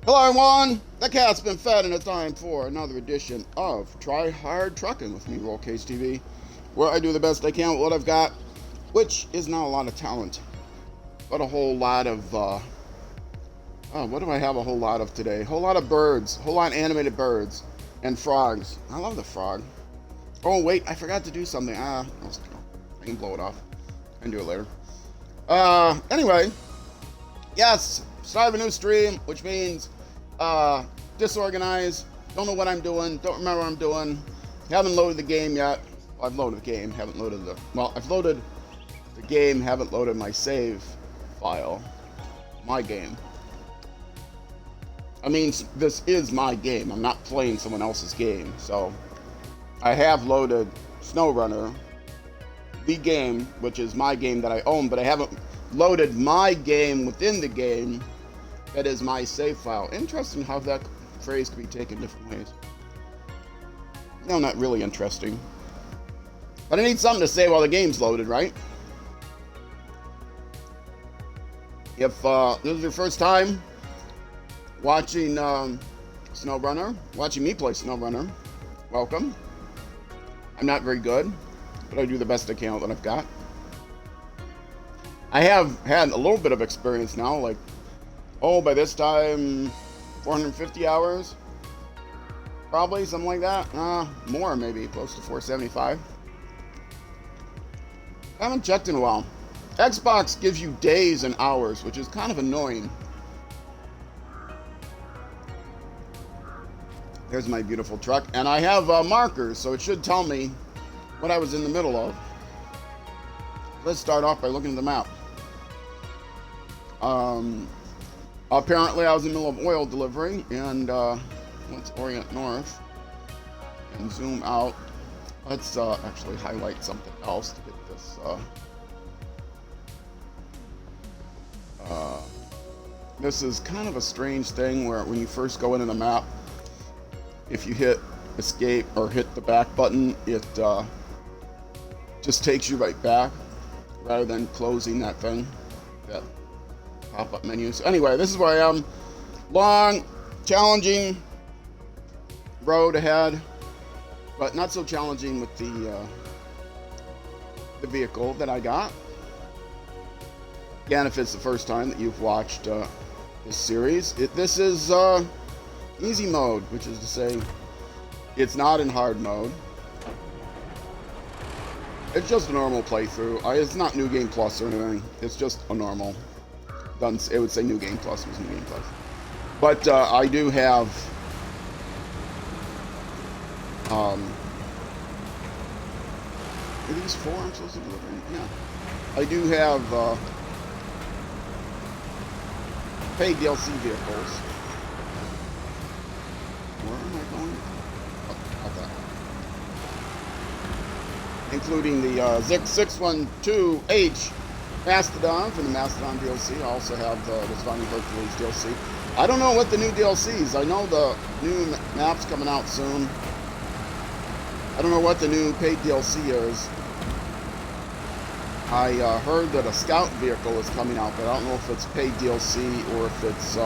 Hello everyone, the cat's been fed and it's time for another edition of Try Hard Trucking with me, Roll Case TV, where I do the best I can with what I've got, which is not a lot of talent, but a whole lot of, what do I have a whole lot of today? A whole lot of birds, a whole lot of animated birds, and frogs. I love the frog. Oh wait, I forgot to do something. I can blow it off. I can do it later. Anyway, yes, start of a new stream, which means disorganized, don't know what I'm doing, don't remember what I'm doing, haven't loaded the game yet. Well, I've loaded the game, haven't loaded I've loaded the game, haven't loaded my save file. My game. I mean, this is my game. I'm not playing someone else's game. So, I have loaded SnowRunner, the game, which is my game that I own, but I haven't loaded my game within the game. That is my save file. Interesting how that phrase could be taken different ways. No, not really interesting. But I need something to say while the game's loaded, right? If this is your first time watching SnowRunner, watching me play SnowRunner, welcome. I'm not very good, but I do the best I can with what I've got. I have had a little bit of experience now, like, by this time, 450 hours? Probably, something like that. More maybe, close to 475. I haven't checked in a while. Xbox gives you days and hours, which is kind of annoying. There's my beautiful truck. And I have markers, so it should tell me what I was in the middle of. Let's start off by looking at the map. Apparently I was in the middle of oil delivery, and let's orient north and zoom out. Let's actually highlight something else to get this. This is kind of a strange thing where when you first go into the map, if you hit escape or hit the back button, it just takes you right back rather than closing that thing, that pop-up menu. So anyway, this is where I am. Long, challenging road ahead, but not so challenging with the vehicle that I got. Again, if it's the first time that you've watched this series, this is easy mode, which is to say, it's not in hard mode. It's just a normal playthrough. It's not New Game Plus or anything. It's just a normal. It would say New Game Plus. It was New Game Plus. But I do have are these 4 I'm supposed to deliver? Yeah. I do have paid DLC vehicles. Where am I going? Oh, not that. Including the Zik 612H Mastodon from the Mastodon DLC. I also have the Finding Hercules DLC. I don't know what the new DLCs. I know the new map's coming out soon. I don't know what the new paid DLC is. I heard that a scout vehicle is coming out, but I don't know if it's paid DLC or if it's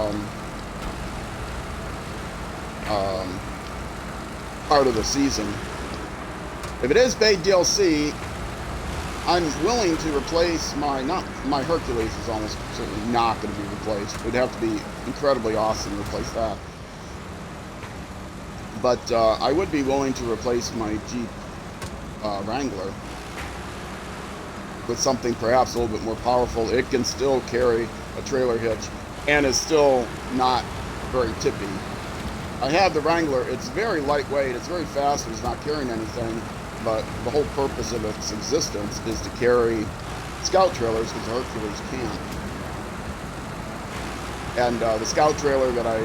part of the season. If it is paid DLC, I'm willing to replace my Hercules is almost certainly not going to be replaced. It would have to be incredibly awesome to replace that. But I would be willing to replace my Jeep Wrangler with something perhaps a little bit more powerful. It can still carry a trailer hitch and is still not very tippy. I have the Wrangler. It's very lightweight. It's very fast. It's not carrying anything. But the whole purpose of its existence is to carry scout trailers because the Hercules can't. And the scout trailer that I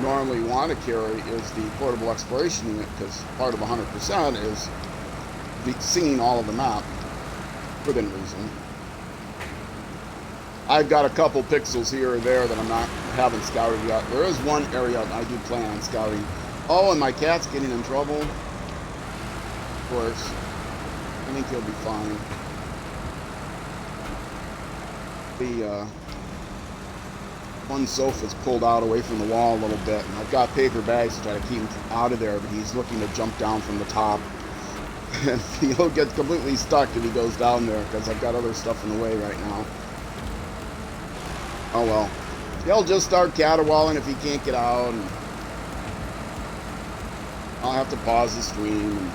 normally want to carry is the portable exploration unit, because part of 100% is seeing all of the map within reason. I've got a couple pixels here or there that haven't scouted yet. There is one area I do plan on scouting. Oh, and my cat's getting in trouble. Of course. I think he'll be fine. one sofa's pulled out away from the wall a little bit, and I've got paper bags to try to keep him out of there, but he's looking to jump down from the top. And he'll get completely stuck if he goes down there, because I've got other stuff in the way right now. Oh well. He'll just start caterwauling if he can't get out, and I'll have to pause the stream. And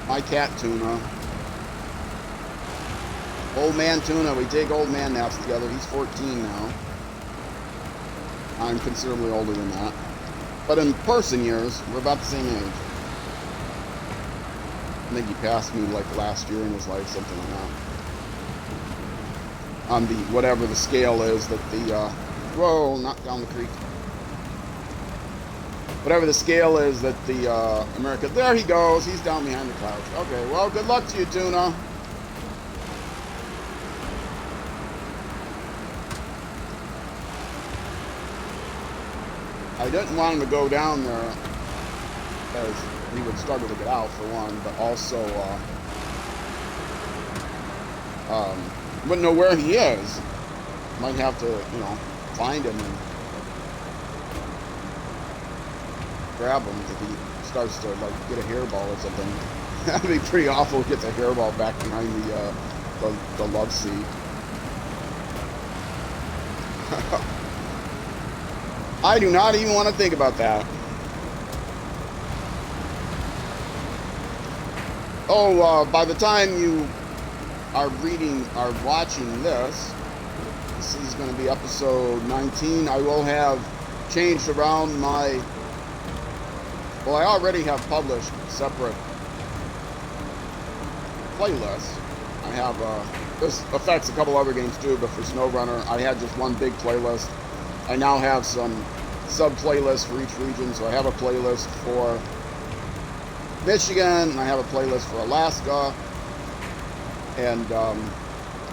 my cat Tuna. Old man Tuna, we take old man naps together. He's 14 now. I'm considerably older than that. But in person years, we're about the same age. I think he passed me like last year in his life, something like that. On the, whatever the scale is that the, whoa, knock down the creek. Whatever the scale is that the, America, there he goes, he's down behind the clouds. Okay, well, good luck to you, Tuna. I didn't want him to go down there, because he would struggle to get out, for one, but also, wouldn't know where he is. Might have to, you know, find him and grab him if he starts to, like, get a hairball or something. That'd be pretty awful to get the hairball back behind the love seat. I do not even want to think about that. Oh, by the time you are watching this is going to be episode 19. I will have changed around my, well, I already have published separate playlists. I have, this affects a couple other games too, but for SnowRunner, I had just one big playlist. I now have some sub-playlists for each region, so I have a playlist for Michigan, and I have a playlist for Alaska, and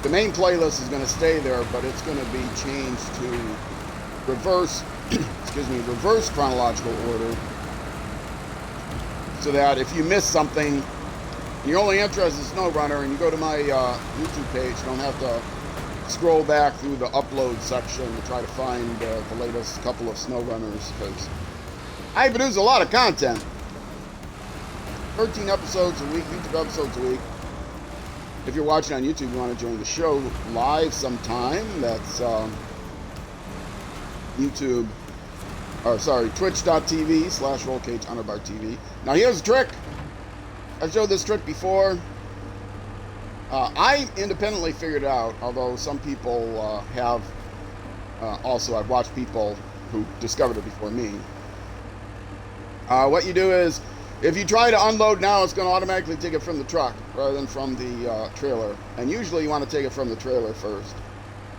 the main playlist is going to stay there, but it's going to be changed to reverse, reverse chronological order, so that if you miss something, you're only interested in SnowRunner, and you go to my YouTube page, you don't have to scroll back through the upload section to try to find the latest couple of SnowRunners, because I produce a lot of content. 13 episodes a week, YouTube episodes a week. If you're watching on YouTube, you want to join the show live sometime, that's YouTube, or sorry, twitch.tv/rollcage_TV. Now here's a trick. I've showed this trick before. I independently figured it out, although some people have also, I've watched people who discovered it before me. What you do is, if you try to unload now, it's going to automatically take it from the truck rather than from the trailer. And usually you want to take it from the trailer first.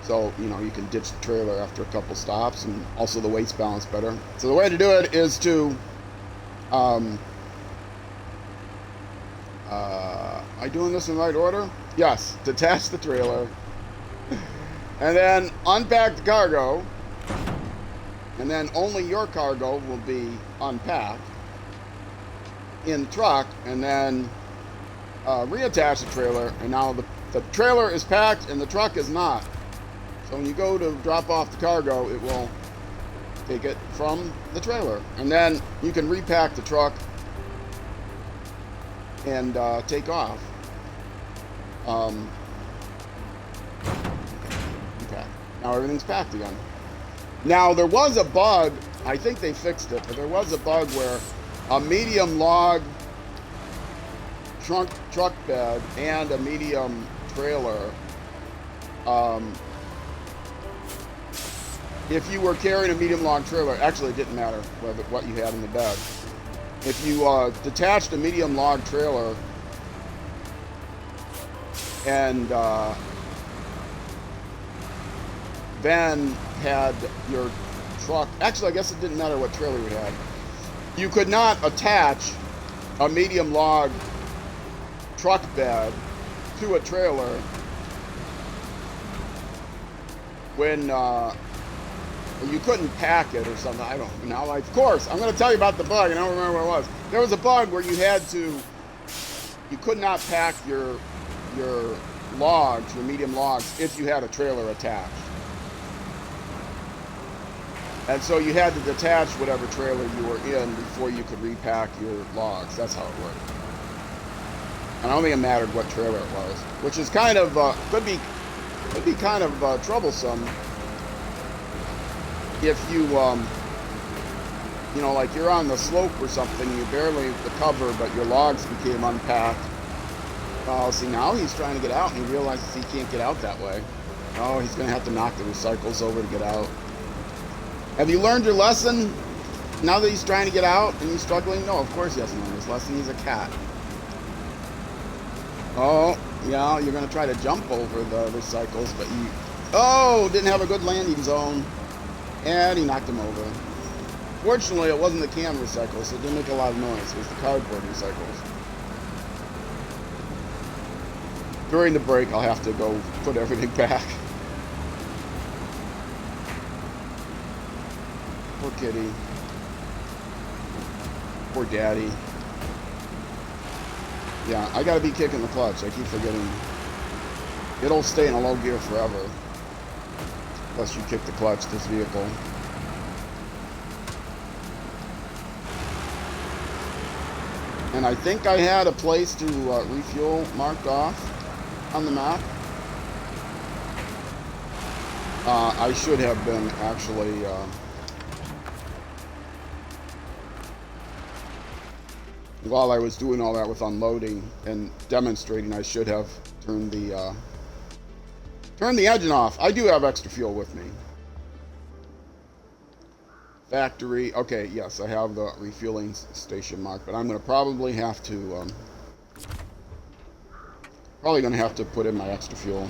So, you know, you can ditch the trailer after a couple stops, and also the weight's balanced better. So the way to do it is to, am I doing this in the right order? Yes, detach the trailer, and then unpack the cargo, and then only your cargo will be unpacked in the truck, and then reattach the trailer, and now the trailer is packed and the truck is not. So when you go to drop off the cargo, it will take it from the trailer, and then you can repack the truck and take off. Okay. Now everything's packed again. Now there was a bug, I think they fixed it, but there was a bug where a medium log truck bed and a medium trailer, if you were carrying a medium log trailer, actually it didn't matter what you had in the bed. If you detached a medium log trailer and then had your truck, actually I guess it didn't matter what trailer you had, you could not attach a medium log truck bed to a trailer when you couldn't pack it or something. I don't know. Of course, I'm going to tell you about the bug, and I don't remember what it was. There was a bug where you could not pack your logs, your medium logs, if you had a trailer attached. And so you had to detach whatever trailer you were in before you could repack your logs. That's how it worked. And I don't think it mattered what trailer it was, which is kind of could be kind of troublesome if you you know, like you're on the slope or something, you barely the cover, but your logs became unpacked. Oh, see, now he's trying to get out, and he realizes he can't get out that way. Oh, he's going to have to knock the recycles over to get out. Have you learned your lesson? Now that he's trying to get out and he's struggling? No, of course he hasn't learned his lesson. He's a cat. Oh, yeah, you're going to try to jump over the recycles, but you... Oh, didn't have a good landing zone. And he knocked him over. Fortunately, it wasn't the can recycles, so it didn't make a lot of noise. It was the cardboard recycles. During the break, I'll have to go put everything back. Poor kitty. Poor daddy. Yeah, I gotta be kicking the clutch. I keep forgetting. It'll stay in a low gear forever. Unless you kick the clutch, this vehicle. And I think I had a place to refuel marked off on the map. I should have been actually while I was doing all that with unloading and demonstrating, I should have turned the engine off. I do have extra fuel with me. Factory. Okay, yes, I have the refueling station marked, but I'm going to probably have to put in my extra fuel.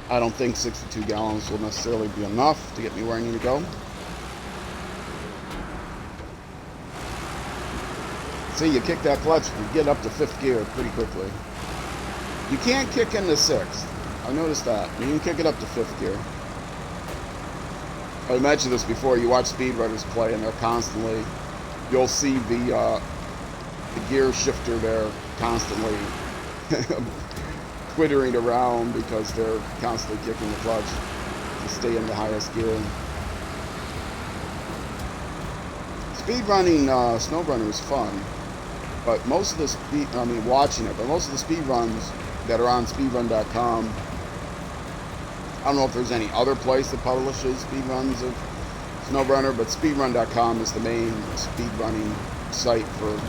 I don't think 62 gallons will necessarily be enough to get me where I need to go. See, you kick that clutch, you get up to 5th gear pretty quickly. You can't kick into 6th. I noticed that. You can kick it up to 5th gear. I mentioned this before. You watch speedrunners play, and they're constantly, you'll see the gear shifter there constantly twittering around because they're constantly kicking the clutch to stay in the highest gear. Speedrunning SnowRunner is fun, but most of the watching it, but most of the speedruns that are on speedrun.com, I don't know if there's any other place that publishes speedruns of SnowRunner, but speedrun.com is the main speedrunning site for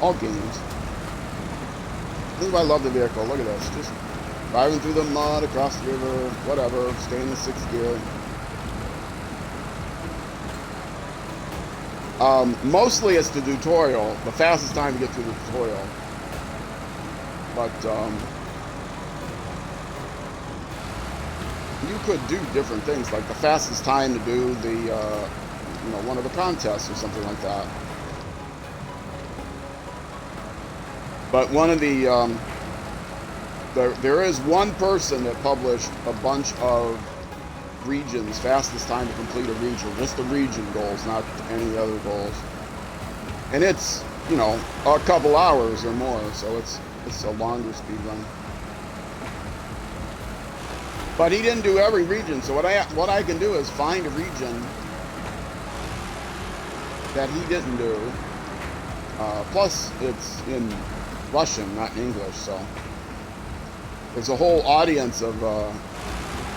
all games. This is why I love the vehicle. Look at this. Just driving through the mud, across the river, whatever, staying in 6th gear. Mostly it's the tutorial, the fastest time to get through the tutorial. But, you could do different things, like the fastest time to do the, one of the contests or something like that. But one of the, there is one person that published a bunch of regions, fastest time to complete a region, just the region goals, not any other goals. And it's, a couple hours or more, so it's a longer speed run. But he didn't do every region, so what I can do is find a region that he didn't do. Plus, it's in Russian, not in English, so there's a whole audience of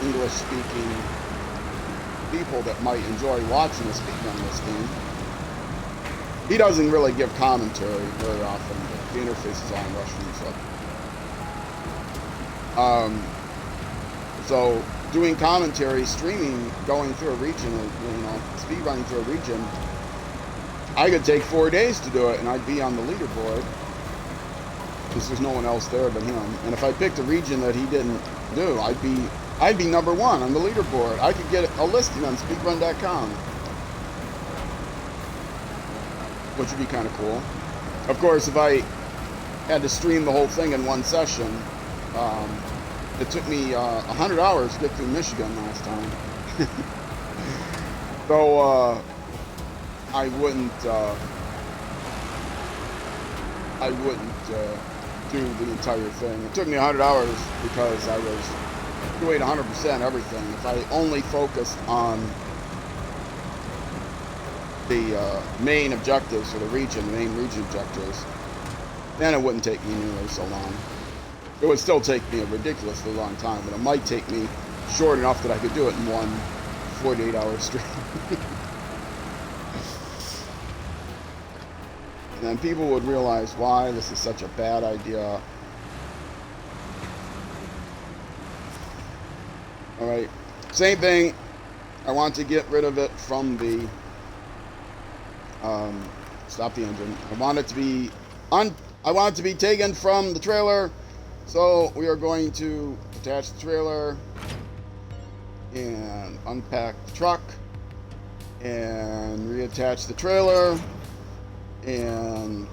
English-speaking people that might enjoy watching the speedrun of this game. He doesn't really give commentary very often, but the interface is all in Russian, so doing commentary, streaming, going through a region, speedrunning through a region, I could take 4 days to do it, and I'd be on the leaderboard because there's no one else there but him. And if I picked a region that he didn't do, I'd be number 1 on the leaderboard. I could get a listing on speedrun.com, which would be kind of cool. Of course, if I had to stream the whole thing in one session, it took me 100 hours to get through Michigan last time. So I wouldn't do the entire thing. It took me 100 hours because I was doing 100% everything. If I only focused on the main objectives for the main region objectives, then it wouldn't take me nearly so long. It would still take me a ridiculously long time, but it might take me short enough that I could do it in one 48-hour stream. And then people would realize why this is such a bad idea. Alright, same thing. I want to get rid of it from the stop the engine. I want it to be taken from the trailer. So we are going to attach the trailer and unpack the truck and reattach the trailer and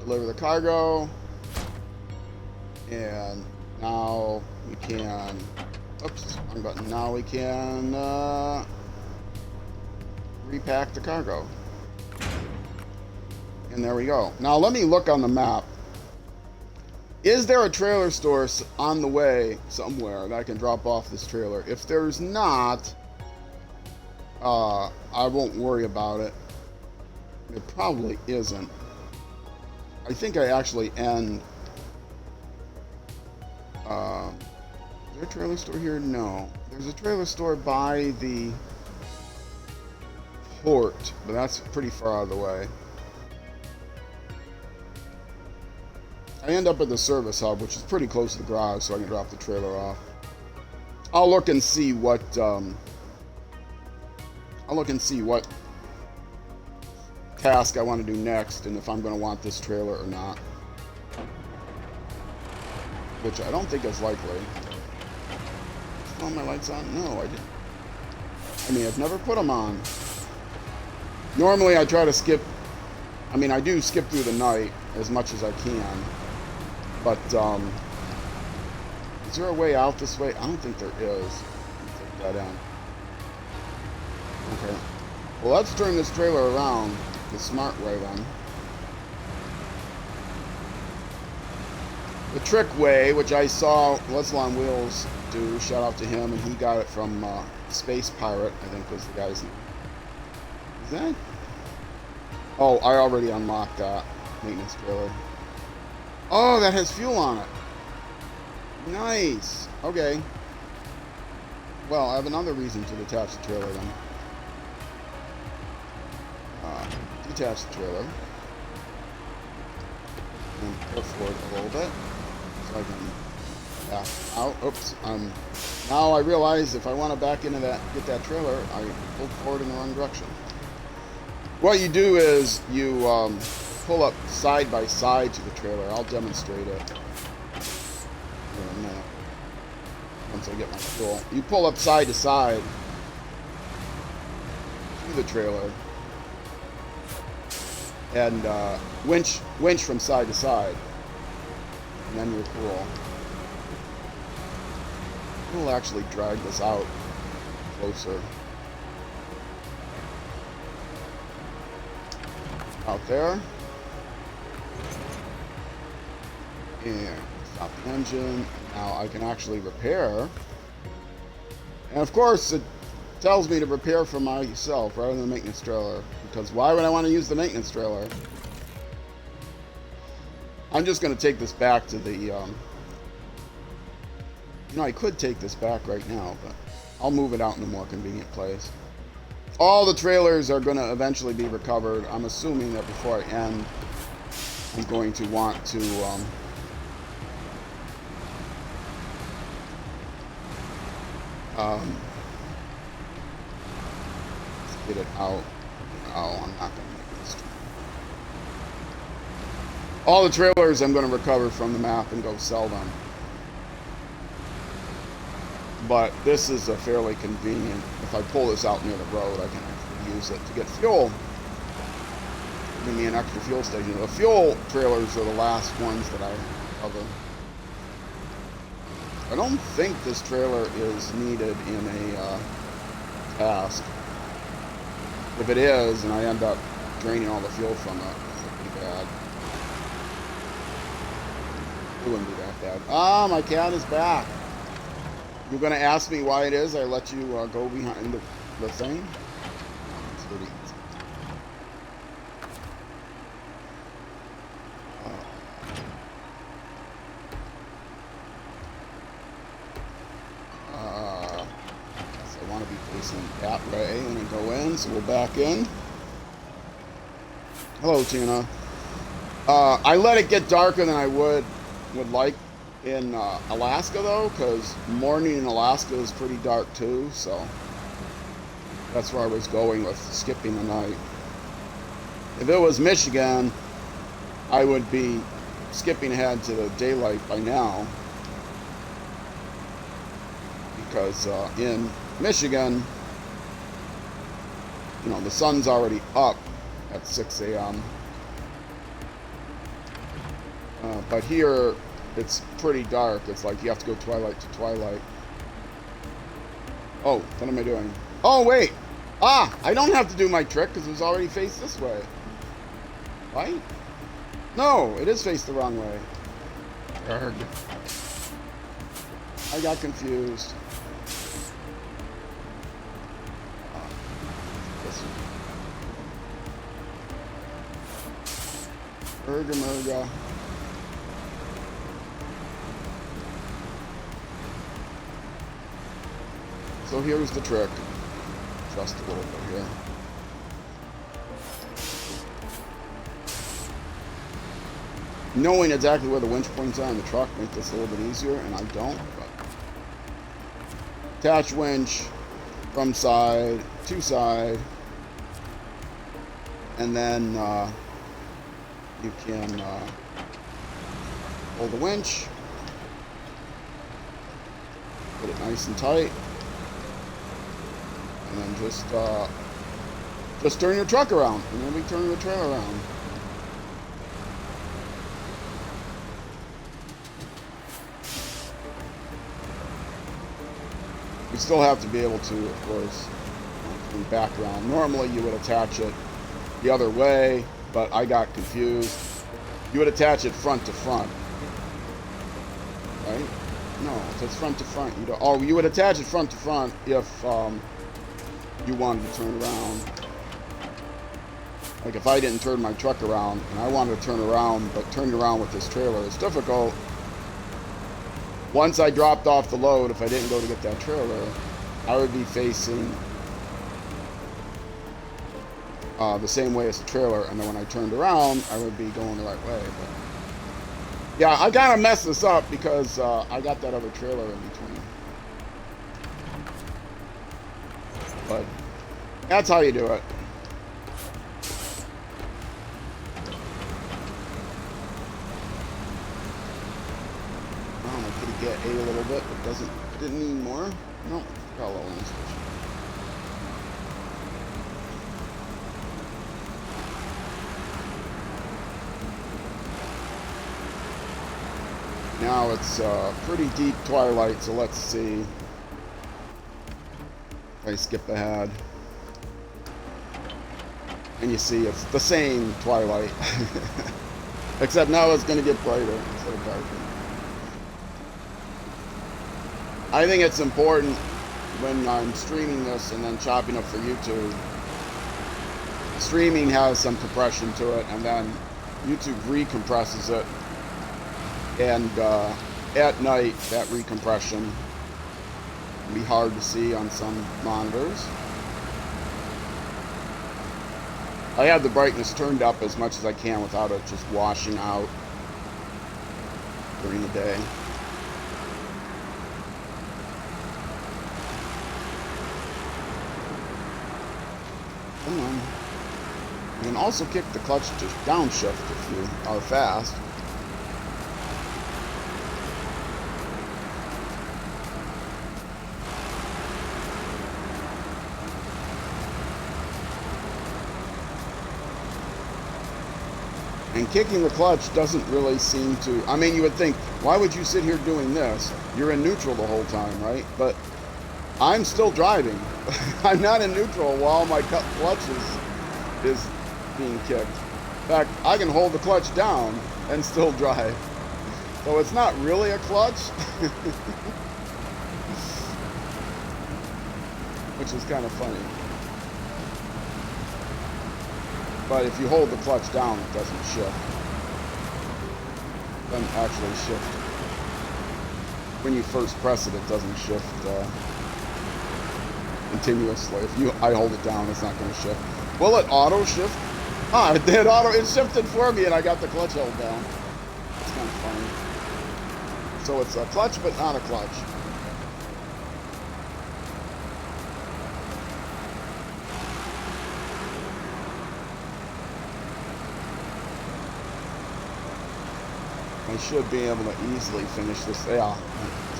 deliver the cargo. And now we can, oops, wrong button. Now we can repack the cargo. And there we go. Now let me look on the map. Is there a trailer store on the way somewhere that I can drop off this trailer? If there's not, I won't worry about it. It probably isn't. I think I actually end. Is there a trailer store here? No. There's a trailer store by the port, but that's pretty far out of the way. I end up at the service hub, which is pretty close to the garage, so I can drop the trailer off. I'll look and see what task I want to do next, and if I'm going to want this trailer or not. Which I don't think is likely. Is all my lights on? No, I didn't. I mean, I've never put them on. Normally, I try to skip. I mean, I do skip through the night as much as I can. But, is there a way out this way? I don't think there is. Take that in. Okay. Well, let's turn this trailer around the smart way then. The trick way, which I saw Leslie on Wheels do, shout out to him, and he got it from Space Pirate, I think was the guy's name. Is that? Oh, I already unlocked that maintenance trailer. Oh, that has fuel on it. Nice. Okay. Well, I have another reason to detach the trailer then. Detach the trailer. And pull forward a little bit. So I can back out. Oops. Now I realize if I want to back into that, get that trailer, I pull forward in the wrong direction. What you do is you pull up side by side to the trailer. I'll demonstrate it in a minute once I get my fuel. You pull up side to side to the trailer and winch from side to side, and then you're cool. We'll actually drag this out closer. Out there. And stop the engine. Now I can actually repair. And of course it tells me to repair for myself rather than the maintenance trailer. Because why would I want to use the maintenance trailer? I'm just going to take this back to the... you know, I could take this back right now, but I'll move it out in a more convenient place. All the trailers are going to eventually be recovered. I'm assuming that before I end, I'm going to want to... let's get it out. Oh, I'm not going to make this. All the trailers I'm going to recover from the map and go sell them. But this is a fairly convenient. If I pull this out near the road, I can actually use it to get fuel. Give me an extra fuel station. The fuel trailers are the last ones that I cover. I don't think this trailer is needed in a task. If it is, and I end up draining all the fuel from it, it'll be bad. It wouldn't be that bad. Ah, my cat is back. You're gonna ask me why it is I let you go behind the thing? It's pretty easy. So I want to be facing that way when we go in, so we'll back in. Hello, Tina. I let it get darker than I would like in Alaska, though, because morning in Alaska is pretty dark too, so that's where I was going with skipping the night. If it was Michigan, I would be skipping ahead to the daylight by now, because in Michigan, you know, the sun's already up at 6 a.m. But here, it's pretty dark. It's like you have to go twilight to twilight. Oh, what am I doing? Oh, wait. Ah, I don't have to do my trick because it was already faced this way. Right? No, it is faced the wrong way. Arrgh. I got confused. Merga. So here's the trick. Just a little bit here. Knowing exactly where the winch points are in the truck makes this a little bit easier, and I don't. But attach winch from side to side, and then you can hold the winch, put it nice and tight, and then just turn your truck around, and then we turn the trailer around. You still have to be able to, of course, turn back around. Normally you would attach it the other way, but I got confused. You would attach it front to front, right? No, if it's front to front, you don't. Oh, you would attach it front to front if you wanted to turn around. Like if I didn't turn my truck around and I wanted to turn around, but turning around with this trailer is difficult. Once I dropped off the load, if I didn't go to get that trailer, I would be facing the same way as the trailer, and then when I turned around, I would be going the right way. But yeah, I kind of messed this up because I got that other trailer in between. But that's how you do it. I could get a little bit, but didn't need more. No, got a low in this station. Now it's pretty deep twilight, so let's see if I skip ahead. And you see it's the same twilight, except now it's going to get brighter instead of darker. I think it's important when I'm streaming this and then chopping up for YouTube. Streaming has some compression to it, and then YouTube recompresses it. And at night, that recompression can be hard to see on some monitors. I have the brightness turned up as much as I can without it just washing out during the day. Come on. You can also kick the clutch to downshift if you are fast. And kicking the clutch doesn't really seem to... I mean, you would think, why would you sit here doing this? You're in neutral the whole time, right? But I'm still driving. I'm not in neutral while my clutch is being kicked. In fact, I can hold the clutch down and still drive. So it's not really a clutch, which is kind of funny. But if you hold the clutch down, it doesn't shift. It doesn't actually shift. When you first press it, it doesn't shift continuously. If I hold it down, it's not going to shift. Will it auto shift? Ah, it did auto. It shifted for me, and I got the clutch held down. It's kind of funny. So it's a clutch, but not a clutch. I should be able to easily finish this. Yeah,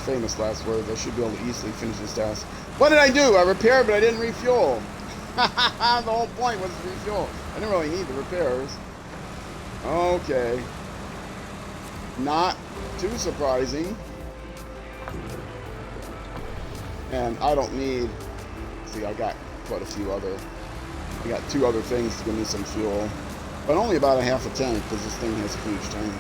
famous last words. I should be able to easily finish this task. What did I do? I repaired, but I didn't refuel. The whole point was to refuel. I didn't really need the repairs. Okay. Not too surprising. And I don't need... See, I got quite a few other... I got 2 other things to give me some fuel. But only about a half a tank, because this thing has a huge tank.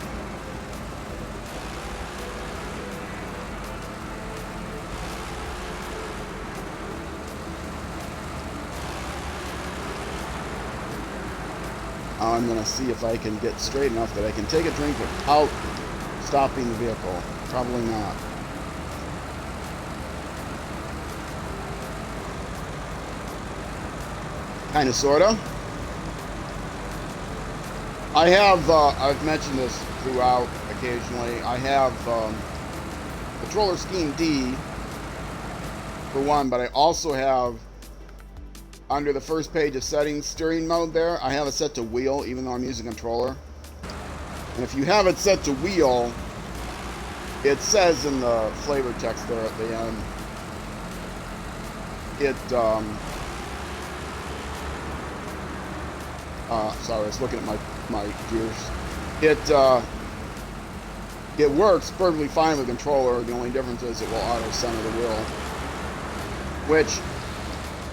I'm going to see if I can get straight enough that I can take a drink without stopping the vehicle. Probably not. Kind of, sort of. I have, I've mentioned this throughout occasionally, I have controller scheme D for one, but I also have, under the first page of settings, steering mode there, I have it set to wheel, even though I'm using controller. And if you have it set to wheel, it says in the flavor text there at the end, sorry, I was looking at my gears. It works perfectly fine with controller. The only difference is it will auto center the wheel, which,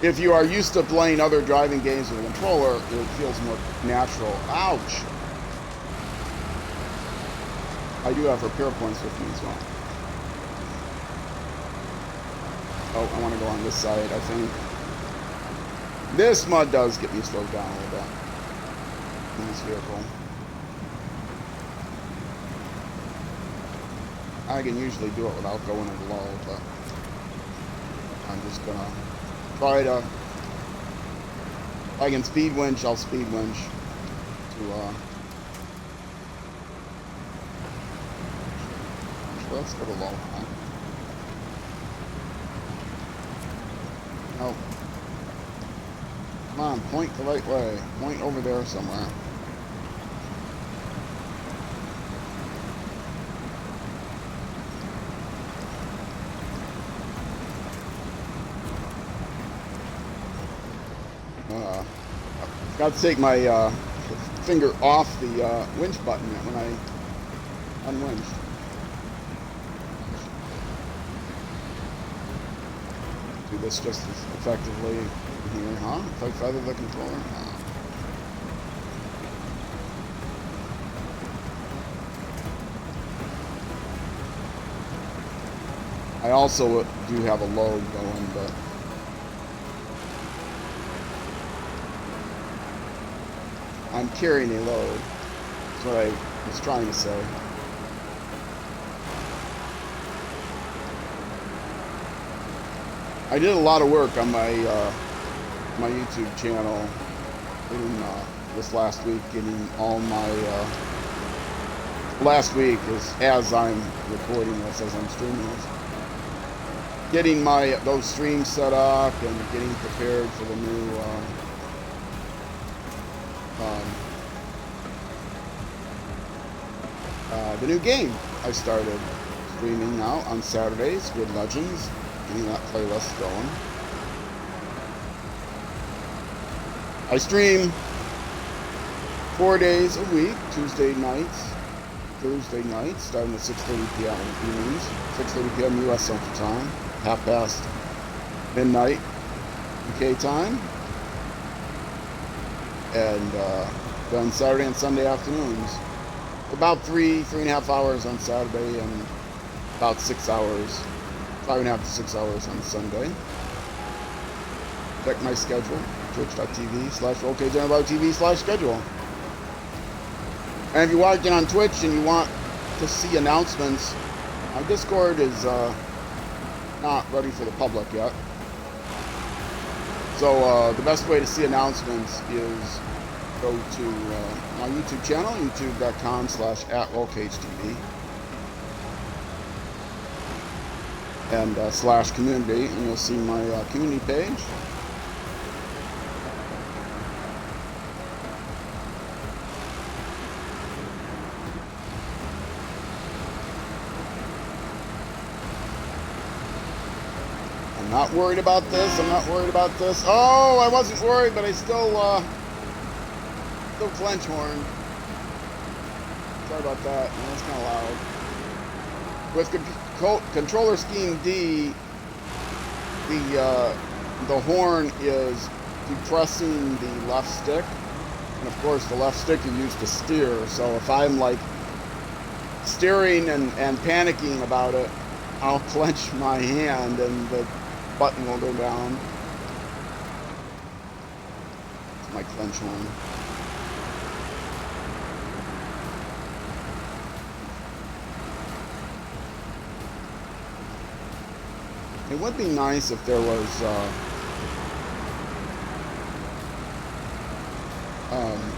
if you are used to playing other driving games with a controller, it feels more natural. Ouch! I do have repair points with me as well. Oh, I want to go on this side, I think. This mud does get me slowed down a little bit in this vehicle. I can usually do it without going in low, but I'm just gonna try to, if I can speed winch, I'll speed winch to, let's go to low. Oh. Come on, point the right way. Point over there somewhere. Got to take my finger off the winch button when I unwinched. Do this just as effectively here, huh? If I feather the controller? I also do have a load going, but I'm carrying a load. That's what I was trying to say. I did a lot of work on my my YouTube channel in this last week, getting all my last week is as I'm recording this, as I'm streaming this, getting those streams set up and getting prepared for the new game I started streaming now on Saturdays with Legends, getting that playlist going. I stream 4 days a week, Tuesday nights, Thursday nights, starting at 6:30 p.m. evenings, 6:30 p.m. U.S. Central Time, midnight UK time, and then Saturday and Sunday afternoons, about 3.5 hours on Saturday, and about 6 hours, 5.5 to 6 hours on Sunday. Check my schedule, twitch.tv/rollcageneraltv/schedule. And if you're watching on Twitch and you want to see announcements, my Discord is not ready for the public yet. So the best way to see announcements is go to my YouTube channel, youtube.com/@rollcagetv, and /community, and you'll see my community page. I'm not worried about this. I'm not worried about this. Oh, I wasn't worried, but I still clench horn. Sorry about that. That's kind of loud. With controller scheme D, the horn is depressing the left stick, and of course the left stick is used to steer. So if I'm like steering and panicking about it, I'll clench my hand and the button will go down. It's my clench horn. It would be nice if there was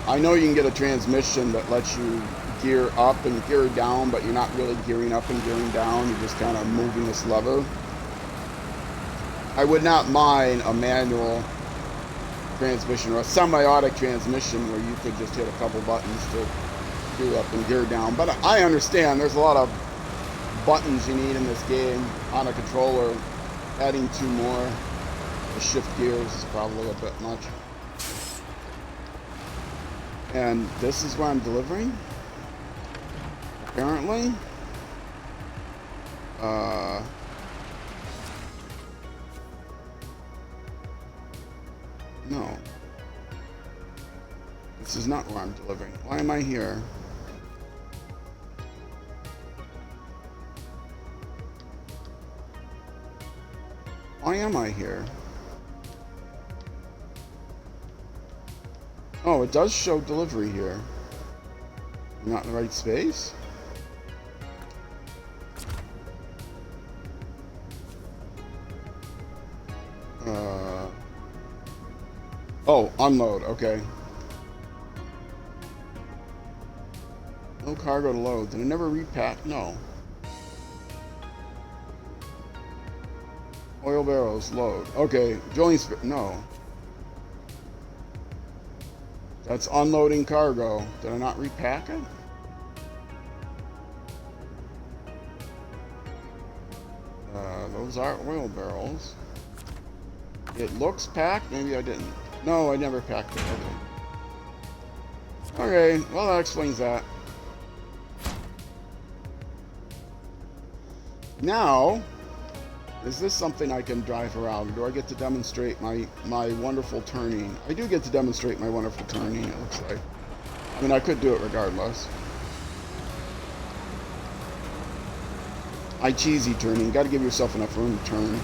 I know you can get a transmission that lets you gear up and gear down, but you're not really gearing up and gearing down. You're just kind of moving this lever. I would not mind a manual transmission or a semi-automatic transmission where you could just hit a couple buttons to gear up and gear down. But I understand there's a lot of buttons you need in this game on a controller. Adding 2 more to shift gears is probably a bit much. And this is where I'm delivering, apparently. No. This is not where I'm delivering. Why am I here? Why am I here? Oh, it does show delivery here. I'm not in the right space? Oh, unload, okay. No cargo to load. Did I never repack? No. Oil barrels, load. Okay, drilling no. That's unloading cargo. Did I not repack it? Those are oil barrels. It looks packed. Maybe I didn't. No, I never packed it. Okay, well that explains that. Now, is this something I can drive around? Or do I get to demonstrate my wonderful turning? I do get to demonstrate my wonderful turning, it looks like. I mean, I could do it regardless. Cheesy turning. Got to give yourself enough room to turn,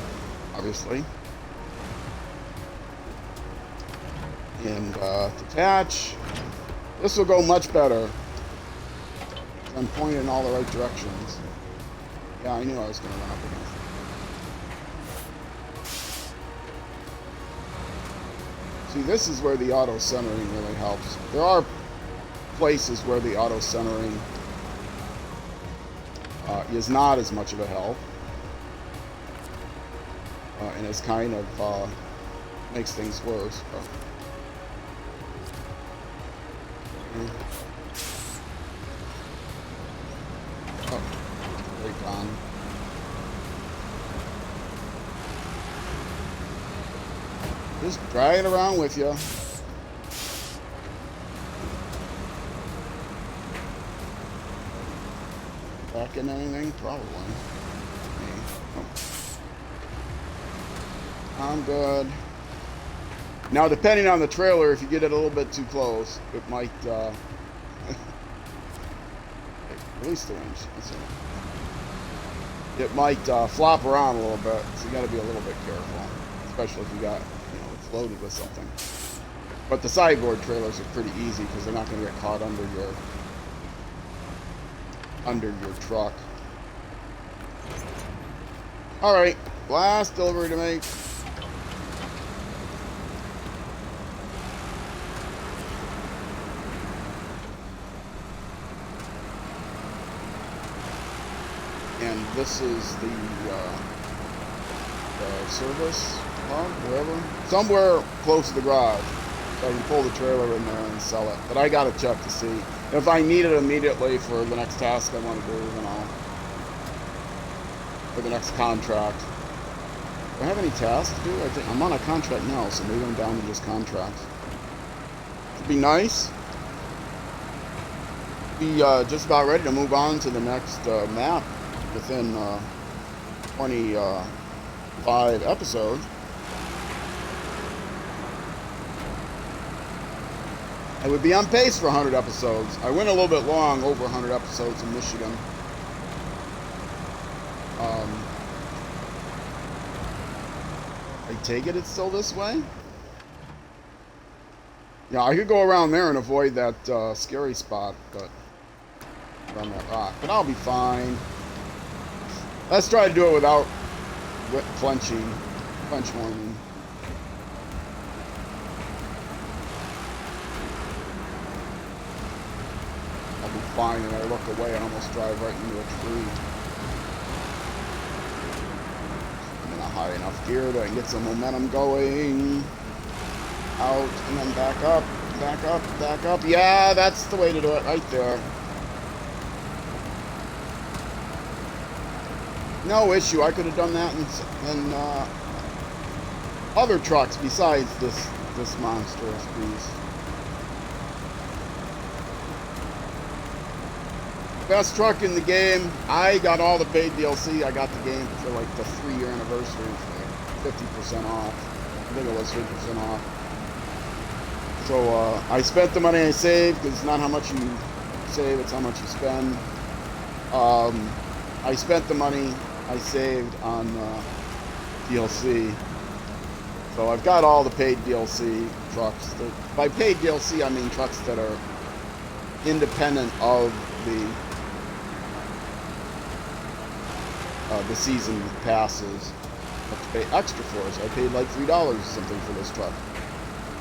obviously. And detach. This will go much better. I'm pointing in all the right directions. Yeah, I knew I was going to run up against it. See, this is where the auto centering really helps. There are places where the auto centering is not as much of a help, and it's kind of makes things worse. Oh, right on. Just drag it around with you. Back in anything? Probably. Oh. I'm good. Now, depending on the trailer, if you get it a little bit too close, it might At least a winch. That's it. It might flop around a little bit, so you got to be a little bit careful, especially if you got, it's loaded with something. But the sideboard trailers are pretty easy because they're not going to get caught under your truck. All right, last delivery to make. And this is the service hub, wherever. Somewhere close to the garage. So I can pull the trailer in there and sell it. But I got to check to see. If I need it immediately for the next task I want to do, then I'll... for the next contract. Do I have any tasks to do? I think I'm on a contract now, so maybe I'm down to just contracts. It'd be nice. Be just about ready to move on to the next map within 25 episodes. I would be on pace for 100 episodes. I went a little bit long, over 100 episodes in Michigan. I take it it's still this way? Yeah, I could go around there and avoid that scary spot, but around that rock. But I'll be fine. Let's try to do it without clenching. Clench warning. I'll be fine, and I look away and almost drive right into a tree. I'm in a high enough gear that I can get some momentum going. Out, and then back up, back up, back up. Yeah, that's the way to do it, right there. No issue. I could have done that in other trucks besides this monstrous beast. Best truck in the game. I got all the paid DLC. I got the game for like the 3-year anniversary for 50% off. I think it was 50% off. So I spent the money I saved, because it's not how much you save, it's how much you spend. I spent the money I saved on DLC. So I've got all the paid DLC trucks. By paid DLC, I mean trucks that are independent of the season passes. I have to pay extra for it. So I paid like $3 or something for this truck.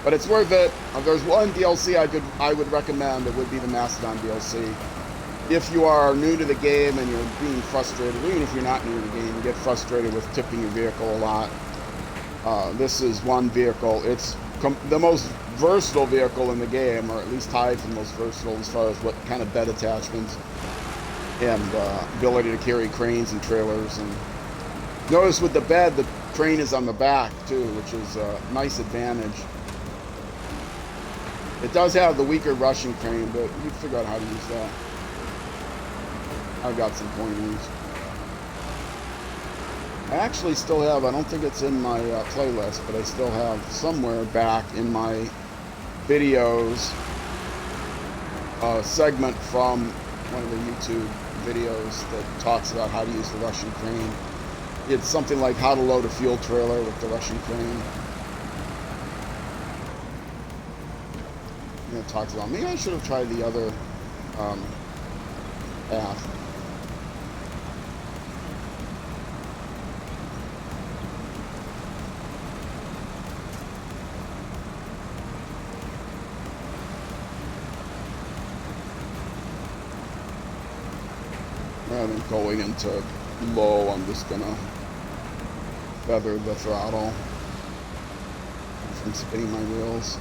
But it's worth it. If there's one DLC I would recommend, it would be the Mastodon DLC. If you are new to the game and you're being frustrated, even if you're not new to the game, you get frustrated with tipping your vehicle a lot. This is one vehicle. It's the most versatile vehicle in the game, or at least tied for the most versatile as far as what kind of bed attachments and ability to carry cranes and trailers. And notice with the bed, the crane is on the back too, which is a nice advantage. It does have the weaker Russian crane, but you can figure out how to use that. I've got some pointers. I actually still have, I don't think it's in my playlist, but I still have somewhere back in my videos a segment from one of the YouTube videos that talks about how to use the Russian crane. It's something like how to load a fuel trailer with the Russian crane. It talks about, maybe I should have tried the other path. Rather than going into low, I'm just gonna feather the throttle from spinning my wheels.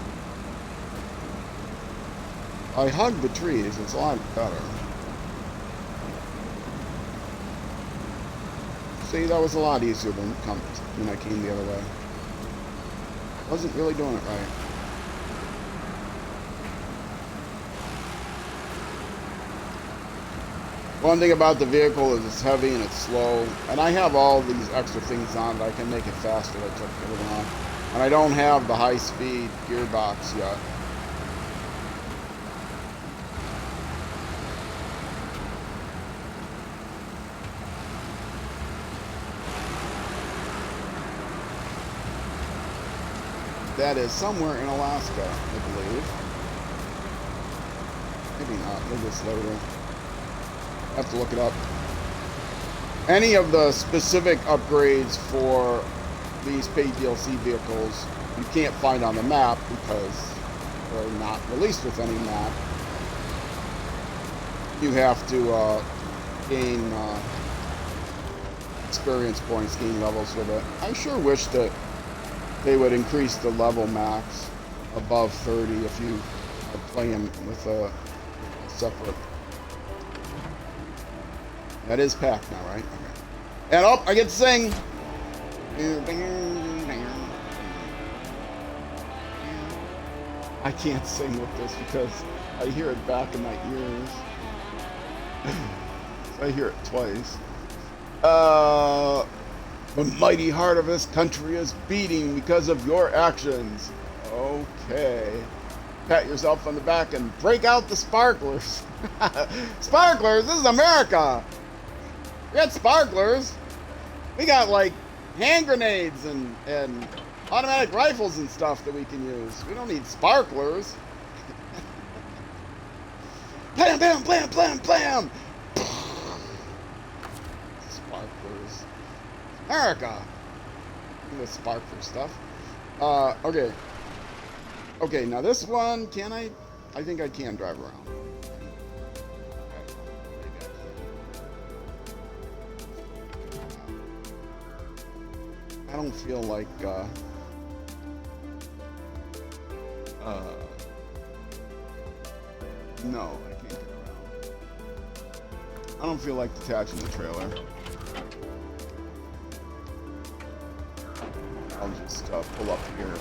I hug the trees, it's a lot better. See, that was a lot easier than when I came the other way. Wasn't really doing it right. One thing about the vehicle is it's heavy and it's slow, and I have all these extra things on that I can make it faster. I took everything on, and I don't have the high-speed gearbox yet. that is somewhere in Alaska, I believe. Maybe not. Maybe it's later. I have to look it up. Any of the specific upgrades for these paid DLC vehicles you can't find on the map because they're not released with any map. You have to gain experience points, gain levels with it. I sure wish that they would increase the level max above 30 if you are playing with a separate. That is packed now, right? Okay. And oh, I get to sing. I can't sing with this because I hear it back in my ears. I hear it twice. The mighty heart of this country is beating because of your actions. Okay. Pat yourself on the back and break out the sparklers. Sparklers? This is America. We got sparklers. We got like hand grenades and automatic rifles and stuff that we can use. We don't need sparklers. Blam, blam, blam, blam, blam. Sparklers. America. The sparkler stuff. Okay. Okay, now this one, can I? I think I can drive around. I don't feel like, no, I can't get around. I don't feel like detaching the trailer. I'll just pull up here.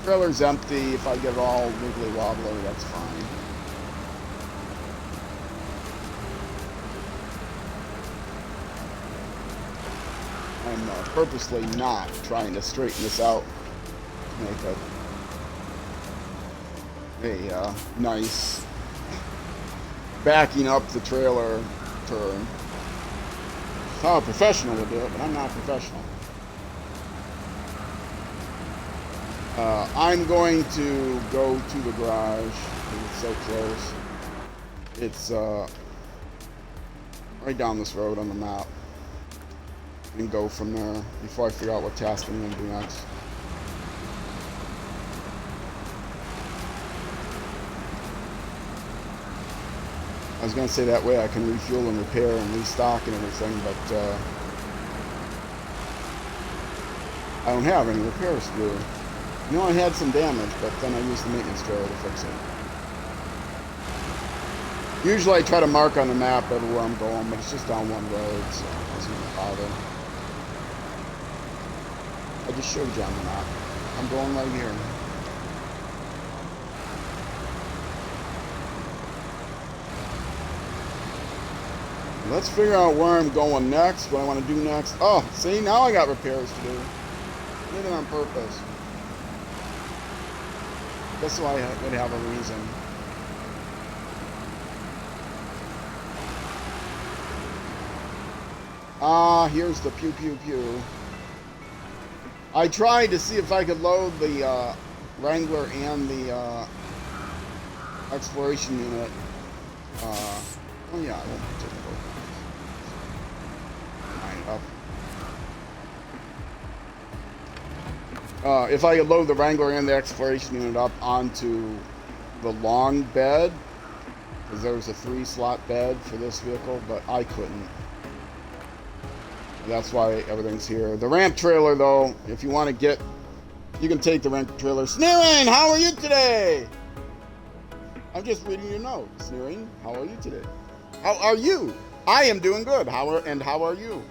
Trailer's empty. If I get it all wiggly wobbly, that's fine. I'm purposely not trying to straighten this out to make a nice backing up the trailer turn. That's how a professional would do it, but I'm not a professional. I'm going to go to the garage because it's so close. It's right down this road on the map. And go from there before I figure out what task I'm going to do next. I was going to say that way I can refuel and repair and restock and everything, but I don't have any repairs to do. You know, I had some damage, but then I used the maintenance trailer to fix it. Usually I try to mark on the map everywhere I'm going, but it's just down one road, so it doesn't even bother. I just showed you on the map. I'm going right here. Let's figure out where I'm going next, what I want to do next. Oh, see, now I got repairs to do. I did it on purpose. Just so I would have a reason. Ah, here's the pew pew pew. I tried to see if I could load the Wrangler and the exploration unit. Oh yeah, I won't take it over. If I could load the Wrangler and the exploration unit up onto the long bed, because there was a 3-slot bed for this vehicle, but I couldn't. That's why everything's here. The ramp trailer, though, if you want to get, you can take the ramp trailer. Sneering, how are you today? I'm just reading your note. Sneering, how are you today? How are you? I am doing good. How are you?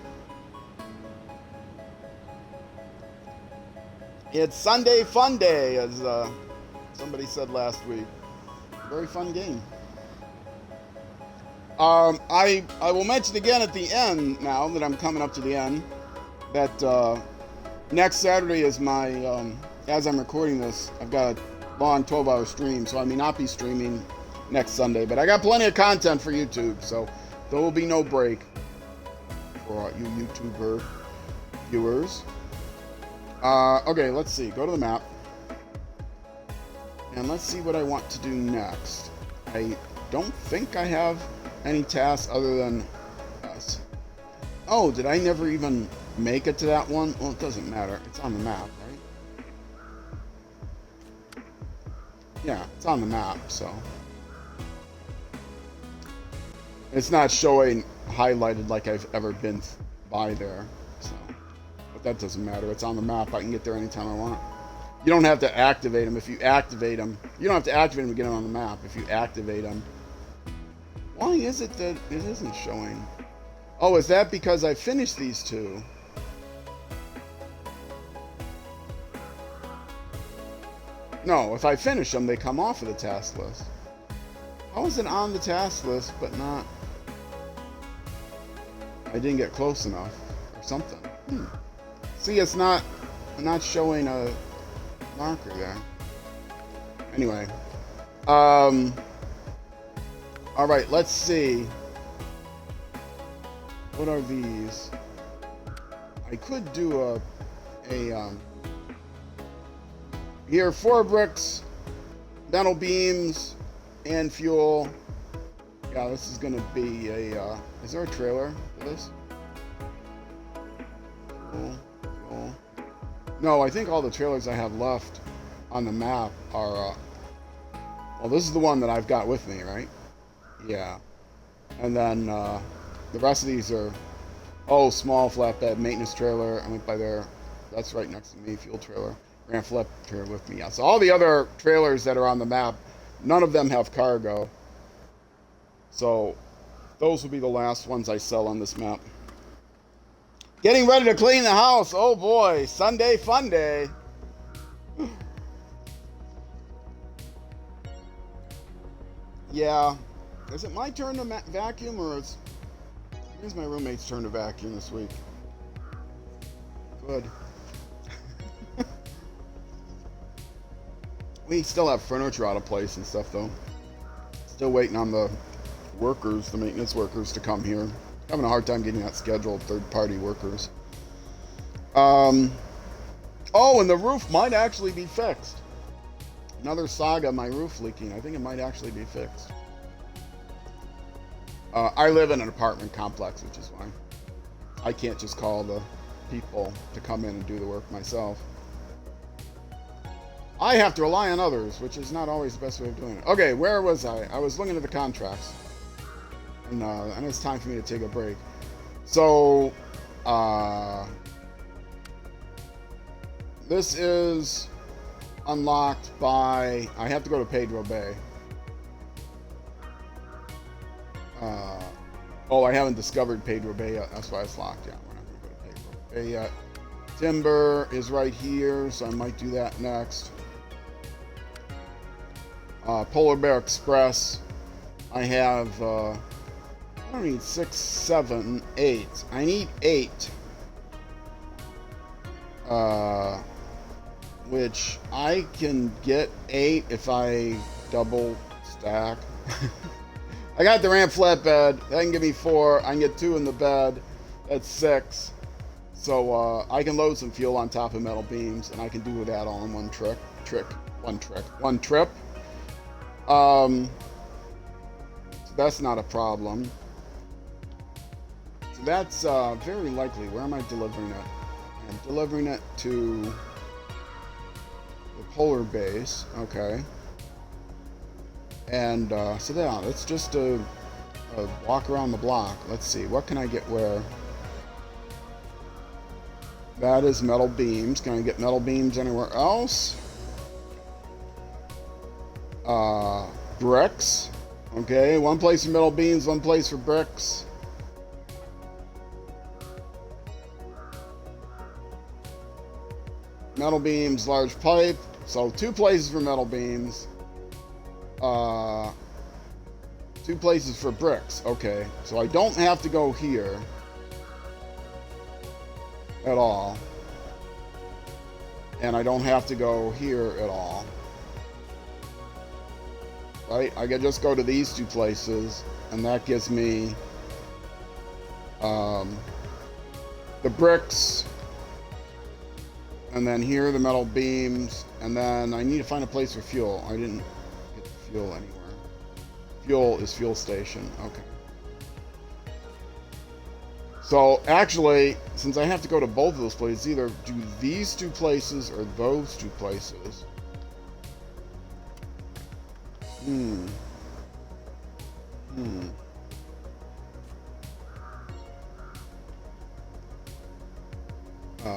It's Sunday Fun Day, as somebody said last week. Very fun game. I will mention again at the end, now that I'm coming up to the end, that next Saturday is my, as I'm recording this, I've got a long 12-hour stream, so I may not be streaming next Sunday, but I got plenty of content for YouTube, so there will be no break for you YouTuber viewers. Okay, let's see. Go to the map. And let's see what I want to do next. I don't think I have any tasks other than us. Oh, did I never even make it to that one? Well, it doesn't matter. It's on the map, right? Yeah, it's on the map, so. It's not showing highlighted like I've ever been by there, so. But that doesn't matter. It's on the map. I can get there anytime I want. You don't have to activate them. If you activate them, you don't have to activate them to get them on the map. If you activate them, why is it that it isn't showing? Oh, is that because I finished these two? No, if I finish them, they come off of the task list. How is it on the task list, but not? I didn't get close enough, or something. See, it's not showing a marker there. Anyway, all right, let's see. What are these? I could do here, 4 bricks, metal beams, and fuel. Yeah, this is gonna be a, is there a trailer for this? Fuel. No, I think all the trailers I have left on the map are, well, this is the one that I've got with me, right? Yeah. And then, the rest of these are, oh, small flatbed, maintenance trailer. I went by there. That's right next to me, fuel trailer. Ran flat trailer with me. Yeah. So all the other trailers that are on the map, none of them have cargo. So those will be the last ones I sell on this map. Getting ready to clean the house. Oh boy, Sunday fun day. Yeah. Is it my turn to vacuum, or is... Here's my roommate's turn to vacuum this week. Good. We still have furniture out of place and stuff, though. Still waiting on the workers, the maintenance workers, to come here. Having a hard time getting that scheduled, third-party workers. Oh, and the roof might actually be fixed. Another saga, my roof leaking. I think it might actually be fixed. I live in an apartment complex, which is why I can't just call the people to come in and do the work myself. I have to rely on others, which is not always the best way of doing it. Okay, where was I? I was looking at the contracts. And it's time for me to take a break. So, this is unlocked by... I have to go to Pedro Bay. Oh, I haven't discovered Pedro Bay yet. That's why it's locked. Yeah, we're not going to go to Pedro Bay yet. Timber is right here, so I might do that next. Polar Bear Express. I have... I don't need 6, 7, 8. I need 8. Which I can get 8 if I double stack. I got the ramp flatbed. That can give me 4. I can get 2 in the bed. That's 6. So I can load some fuel on top of metal beams, and I can do that all in one trip. So that's not a problem. So that's very likely. Where am I delivering it? I'm delivering it to the polar base. Okay. And so yeah, it's just a walk around the block. Let's see, what can I get where? That is metal beams. Can I get metal beams anywhere else? Bricks. Okay, one place for metal beams, one place for bricks. Metal beams, large pipe. So 2 places for metal beams. 2 places for bricks. Okay, so I don't have to go here at all. And I don't have to go here at all. Right? I can just go to these 2 places, and that gives me the bricks. And then here are the metal beams. And then I need to find a place for fuel. I didn't get fuel anywhere. Fuel is fuel station. Okay. So actually, since I have to go to both of those places, either do these two places or those two places.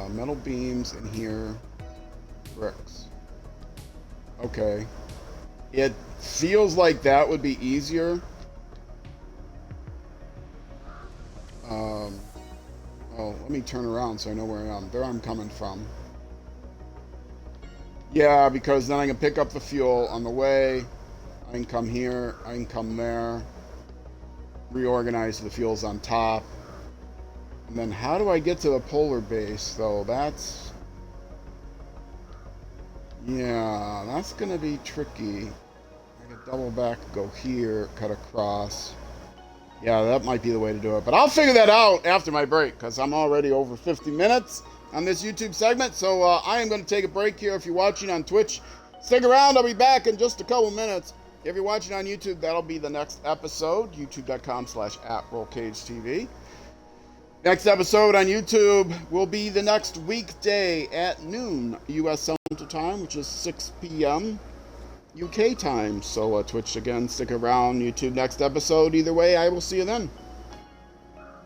Metal beams in here, bricks. Okay. It feels like that would be easier. Oh, let me turn around so I know where I am. There I'm coming from. Yeah, because then I can pick up the fuel on the way. I can come here. I can come there. Reorganize the fuels on top. And then how do I get to the polar base, though? That's... yeah, that's going to be tricky. I can double back, go here, cut across. Yeah, that might be the way to do it. But I'll figure that out after my break, because I'm already over 50 minutes on this YouTube segment. So I am going to take a break here. If you're watching on Twitch, stick around. I'll be back in just a couple minutes. If you're watching on YouTube, that'll be the next episode, youtube.com/@RollCageTV. Next episode on YouTube will be the next weekday at noon U.S. Central Time, which is 6 p.m. UK time. So Twitch again, stick around. YouTube next episode. Either way, I will see you then.